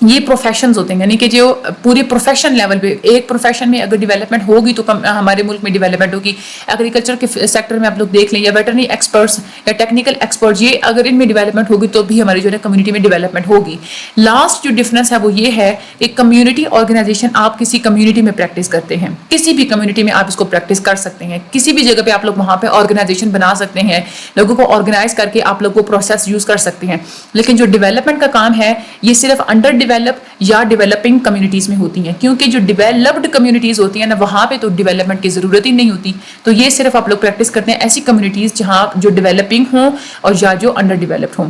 یہ پروفیشنز ہوتے ہیں، یعنی کہ جو پورے پروفیشن لیول پہ ایک پروفیشن میں اگر ڈیولپمنٹ ہوگی تو ہمارے ملک میں ڈیولپمنٹ ہوگی. ایگریکلچر کے سیکٹر میں آپ لوگ دیکھ لیں، یا ویٹرنری ایکسپرٹس یا ٹیکنیکل ایکسپرٹ، یہ اگر ان میں ڈیولپمنٹ ہوگی تو بھی ہماری جو ہے کمیونٹی میں ڈیولپمنٹ ہوگی. لاسٹ جو ڈفرینس ہے وہ یہ ہے کہ کمیونٹی آرگنائزیشن آپ کسی کمیونٹی میں پریکٹس کرتے ہیں، کسی بھی کمیونٹی میں آپ اس کو پریکٹس کر سکتے ہیں، کسی بھی جگہ پہ آپ لوگ وہاں پہ آرگنائزیشن بنا سکتے ہیں، لوگوں کو آرگنائز کر کے آپ لوگ وہ پروسیس یوز کر سکتے ہیں. لیکن جو ڈیولپمنٹ کا کام ہے یہ صرف انڈر ڈیولپ یا ڈیولپنگ کمیونٹیز میں ہوتی ہیں، کیونکہ جو ڈیولپڈ کمیونٹیز ہوتی ہیں نا وہاں پہ تو ڈیولپمنٹ کی ضرورت ہی نہیں ہوتی. تو یہ صرف آپ لوگ پریکٹس کرتے ہیں ایسی کمیونٹیز جہاں جو ڈیولپنگ ہوں اور یا جو انڈر ڈیولپڈ ہوں.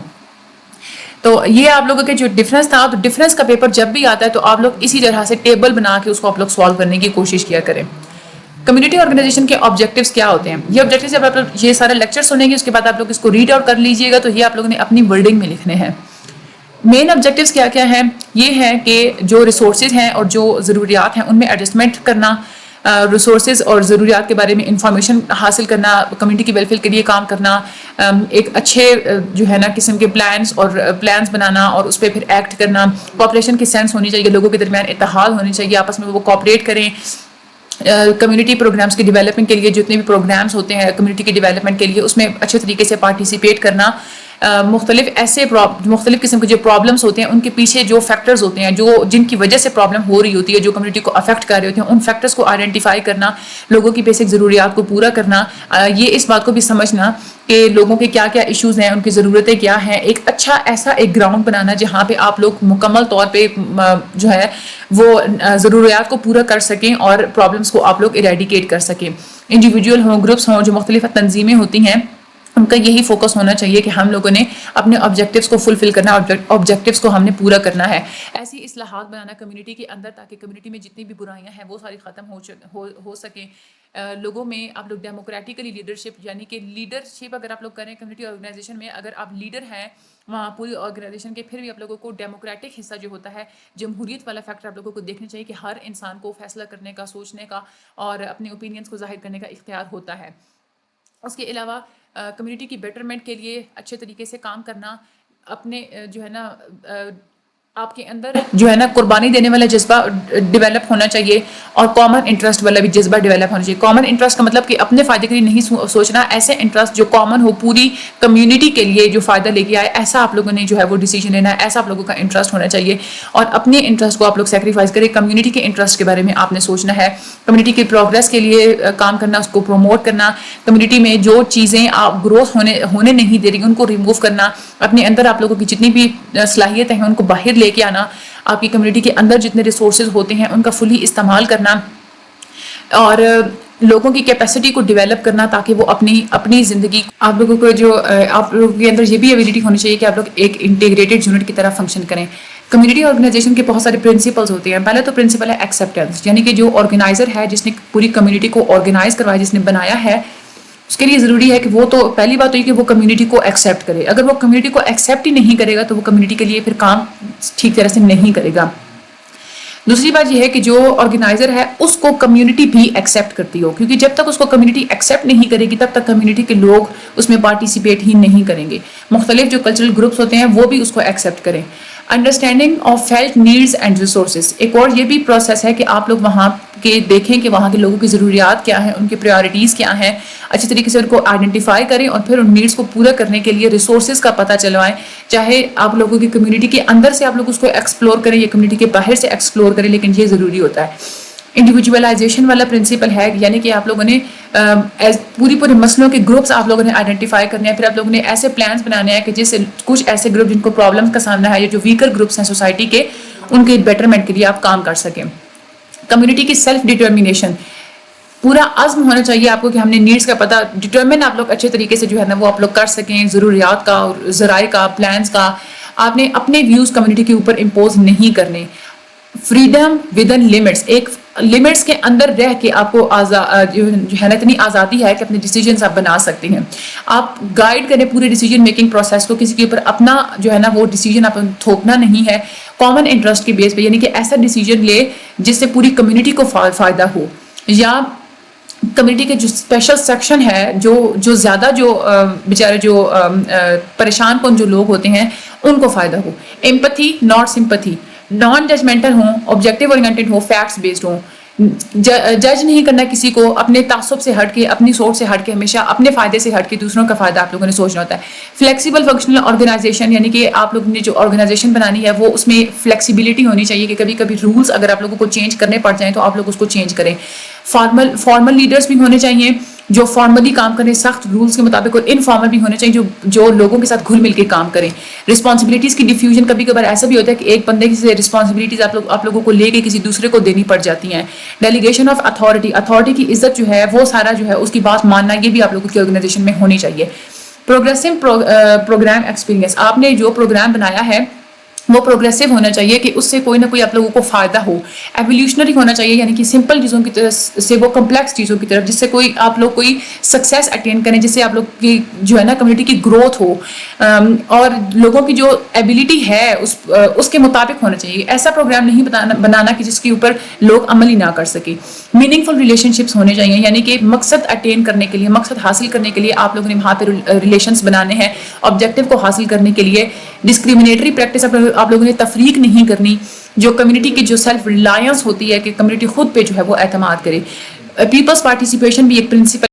تو یہ آپ لوگوں کے جو ڈفرینس تھا، تو ڈفرینس کا پیپر جب بھی آتا ہے تو آپ لوگ اسی طرح سے ٹیبل بنا کے اس کو آپ لوگ سالو کرنے کی کوشش کیا کریں. کمیونٹی آرگنائزیشن کے آبجیکٹیوز کیا ہوتے ہیں؟ یہ آبجیکٹیوز جب آپ لوگ یہ سارا لیکچر سنیں گے اس کے بعد آپ لوگ اس کو ریڈ آؤٹ کر لیجیے گا، تو یہ آپ لوگوں نے اپنی ورڈنگ میں لکھنے ہیں. مین آبجیکٹیوز کیا کیا ہیں؟ یہ ہے کہ جو ریسورسز ہیں اور جو ضروریات ہیں ان میں ایڈجسٹمنٹ کرنا، ریسورسز اور ضروریات کے بارے میں انفارمیشن حاصل کرنا، کمیونٹی کی ویلفیئر کے لیے کام کرنا، ایک اچھے جو ہے نا قسم کے پلانس بنانا اور اس پہ پھر ایکٹ کرنا. کوآپریشن کی سینس ہونی چاہیے، لوگوں کے درمیان اتحاد ہونی چاہیے، آپس میں وہ کوآپریٹ کریں. کمیونٹی پروگرامس کی ڈیولپمنٹ کے لیے جتنے بھی پروگرامس ہوتے ہیں کمیونٹی کی ڈیولپمنٹ کے لیے اس میں اچھے طریقے سے پارٹیسپیٹ کرنا. مختلف قسم کے جو پرابلمس ہوتے ہیں ان کے پیچھے جو فیکٹرز ہوتے ہیں جو جن کی وجہ سے پرابلم ہو رہی ہوتی ہے، جو کمیونٹی کو افیکٹ کر رہے ہوتے ہیں، ان فیکٹرز کو آئیڈینٹیفائی کرنا، لوگوں کی بیسک ضروریات کو پورا کرنا. یہ اس بات کو بھی سمجھنا کہ لوگوں کے کیا کیا ایشوز ہیں، ان کی ضرورتیں کیا ہیں. ایک اچھا ایسا ایک گراؤنڈ بنانا جہاں پہ آپ لوگ مکمل طور پہ جو ہے وہ ضروریات کو پورا کر سکیں اور پرابلمس کو آپ لوگ ایریڈیکیٹ کر سکیں. انڈیویجول ہوں، گروپس ہوں، جو مختلف تنظیمیں ہوتی ہیں، ان کا یہی فوکس ہونا چاہیے کہ ہم لوگوں نے اپنے آبجیکٹیوز کو فلفل کرنا، آبجیکٹیوز کو ہم نے پورا کرنا ہے. ایسی اصلاحات بنانا کمیونٹی کے اندر تاکہ کمیونٹی میں جتنی بھی برائیاں ہیں وہ ساری ختم ہو سکیں. لوگوں میں آپ لوگ ڈیموکریٹکلی لیڈرشپ، یعنی کہ لیڈرشپ اگر آپ لوگ کریں کمیونٹی آرگنائزیشن میں، اگر آپ لیڈر ہیں وہاں پوری آرگنائزیشن کے، پھر بھی آپ لوگوں کو ڈیموکریٹک حصہ جو ہوتا ہے، جمہوریت والا فیکٹر آپ لوگوں کو دیکھنا چاہیے کہ ہر انسان کو فیصلہ کرنے کا، سوچنے کا اور اپنے اوپینینس کو ظاہر کرنے کا اختیار ہوتا ہے. اس کے علاوہ کمیونٹی کی بیٹرمنٹ کے لیے اچھے طریقے سے کام کرنا، اپنے جو ہے نا آپ کے اندر جو ہے نا قربانی دینے والا جذبہ ڈیولپ ہونا چاہیے اور کامن انٹرسٹ والا بھی جذبہ ڈیولپ ہونا چاہیے. کامن انٹرسٹ کا مطلب کہ اپنے فائدے کے لیے نہیں سوچنا، ایسے انٹرسٹ جو کامن ہو، پوری کمیونٹی کے لیے جو فائدہ لے کے آئے، ایسا آپ لوگوں نے جو ہے وہ ڈیسیجن لینا ہے، ایسا آپ لوگوں کا انٹرسٹ ہونا چاہیے. اور اپنے انٹرسٹ کو آپ لوگ سیکریفائز کریں، کمیونٹی کے انٹرسٹ کے بارے میں آپ نے سوچنا ہے. کمیونٹی کی پروگرس کے لیے کام کرنا، اس کو پروموٹ کرنا، کمیونٹی میں جو چیزیں آپ گروتھ ہونے نہیں دے رہی ان کو ریموو کرنا، اپنے اندر آپ لوگوں کی جتنی بھی صلاحیتیں ہیں ان کو باہر لے کے آنا، آپ کی کمیونٹی کے اندر جتنے ریسورسز ہوتے ہیں ان کا فلی استعمال کرنا اور لوگوں کی کیپیسٹی کو ڈیولپ کرنا تاکہ وہ اپنی زندگی آپ لوگوں کو جو آپ لوگوں کے اندر یہ بھی ایبلٹی ہونی چاہیے کہ آپ لوگ ایک انٹیگریٹڈ یونٹ کی طرح فنکشن کریں. کمیونٹی آرگنائزیشن کے بہت سارے پرنسپلز ہوتے ہیں. پہلے تو پرنسپل ہے ایکسیپٹنس، یعنی کہ جو آرگنائزر ہے، جس نے پوری کمیونٹی کو آرگنائز کروایا، جس نے بنایا ہے، اس کے لیے ضروری ہے کہ وہ تو پہلی بات تو یہ کہ وہ کمیونٹی کو ایکسیپٹ کرے. اگر وہ کمیونٹی کو ایکسیپٹ ہی نہیں کرے گا تو وہ کمیونٹی کے لیے پھر کام ٹھیک طرح سے نہیں کرے گا. دوسری بات یہ ہے کہ جو آرگنائزر ہے اس کو کمیونٹی بھی ایکسیپٹ کرتی ہو، کیونکہ جب تک اس کو کمیونٹی ایکسیپٹ نہیں کرے گی تب تک کمیونٹی کے لوگ اس میں پارٹیسپیٹ ہی نہیں کریں گے. مختلف جو کلچرل گروپس ہوتے ہیں وہ بھی اس کو ایکسیپٹ کریں. Understanding of felt needs and resources, ایک اور یہ بھی پروسیس ہے کہ آپ لوگ وہاں کے دیکھیں کہ وہاں کے لوگوں کی ضروریات کیا ہیں، ان کی پریورٹیز کیا ہیں، اچھی طریقے سے ان کو آئیڈینٹیفائی کریں اور پھر ان نیڈس کو پورا کرنے کے لیے ریسورسز کا پتہ چلوائیں. چاہے آپ لوگوں کی کمیونٹی کے اندر سے آپ لوگ اس کو ایکسپلور کریں یا کمیونٹی کے باہر سے ایکسپلور کریں، لیکن یہ ضروری ہوتا ہے. انڈیویجولائزیشن والا پرنسپل ہے، یعنی کہ آپ لوگوں نے پورے مسئلوں کے گروپس آپ لوگوں نے آئیڈینٹیفائی کرنے ہیں، پھر آپ لوگوں نے ایسے پلانس بنانے ہیں کہ جس سے کچھ ایسے گروپ جن کو پرابلمس کا سامنا ہے یا جو ویکر گروپس ہیں سوسائٹی کے، ان کے بیٹرمنٹ کے لیے آپ کام کر سکیں. کمیونٹی کی سیلف ڈٹرمینیشن، پورا عزم ہونا چاہیے آپ کو کہ ہم نے نیڈس کا پتہ ڈٹرمن آپ لوگ اچھے طریقے سے جو ہے نا وہ آپ لوگ کر سکیں. ضروریات کا، ذرائع کا، پلانس کا، آپ نے اپنے ویوز کمیونٹی کے اوپر امپوز نہیں کرنے. فریڈم ود ان لمٹس، ایک لمٹس کے اندر رہ کے آپ کو جو ہے نا اتنی آزادی ہے کہ اپنے ڈیسیجنس آپ بنا سکتے ہیں. آپ گائیڈ کریں پورے ڈیسیجن میکنگ پروسیس کو، کسی کے اوپر اپنا جو ہے نا وہ ڈیسیجن آپ تھوپنا نہیں ہے. کامن انٹرسٹ کے بیس پہ، یعنی کہ ایسا ڈیسیجن لے جس سے پوری کمیونٹی کو فائدہ ہو، یا کمیونٹی کے جو اسپیشل سیکشن ہے، جو زیادہ جو بیچارے جو پریشان کن جو لوگ ہوتے ہیں ان کو فائدہ ہو. Empathy not sympathy, non judgmental ہوں, آبجیکٹو اورینٹڈ ہوں, فیکٹس بیسڈ ہوں. جج نہیں کرنا کسی کو, اپنے تعصب سے ہٹ کے, اپنی سوچ سے ہٹ کے, ہمیشہ اپنے فائدے سے ہٹ کے دوسروں کا فائدہ آپ لوگوں نے سوچنا ہوتا ہے. فلیکسیبل فنکشنل آرگنائزیشن, یعنی کہ آپ لوگوں نے جو آرگنائزیشن بنانی ہے وہ اس میں فلیکسیبلٹی ہونی چاہیے کہ کبھی کبھی رولس اگر آپ لوگوں کو چینج کرنے پڑ جائیں تو آپ لوگ اس کو چینج کریں. فارمل لیڈرس بھی ہونے چاہیے جو فارملی کام کریں سخت رولس کے مطابق, اور انفارمل بھی ہونے چاہیے جو لوگوں کے ساتھ گھل مل کے کام کریں. رسپانسبلٹیز کی ڈیفیوژن, کبھی کبھار ایسا بھی ہوتا ہے کہ ایک بندے سے رسپانسبلٹیز آپ لوگوں کو لے کے کسی دوسرے کو دینی پڑ جاتی ہیں. ڈیلیگیشن آف اتھارٹی کی عزت جو ہے وہ سارا جو ہے اس کی بات ماننا, یہ بھی آپ لوگوں کی آرگنائزیشن میں ہونی چاہیے. پروگریسو پروگرام ایکسپیرینس, آپ نے جو پروگرام بنایا ہے وہ پروگریسو ہونا چاہیے کہ اس سے کوئی نہ کوئی آپ لوگوں کو فائدہ ہو. ایولیوشنری ہونا چاہیے, یعنی کہ سمپل چیزوں کی طرف سے وہ کمپلیکس چیزوں کی طرف, جس سے آپ لوگ کوئی سکسیس اٹین کریں, جس سے آپ لوگ کی جو ہے نا کمیونٹی کی گروتھ ہو, اور لوگوں کی جو ایبلٹی ہے اس کے مطابق ہونا چاہیے. ایسا پروگرام نہیں بنانا کہ جس کے اوپر لوگ عمل ہی نہ کر سکیں. میننگ فل ریلیشن شپس ہونے چاہیے, یعنی کہ مقصد اٹین کرنے کے لیے, مقصد حاصل کرنے کے لیے آپ لوگوں نے وہاں پہ ریلیشنس بنانے ہیں آبجیکٹو کو حاصل کرنے کے لیے. ڈسکریمنیٹری پریکٹس آپ لوگوں نے تفریق نہیں کرنی, جو کمیونٹی کی جو سیلف ریلائنس ہوتی ہے کہ کمیونٹی خود پہ جو ہے وہ اعتماد کرے. پیپلز پارٹیسپیشن بھی ایک پرنسپل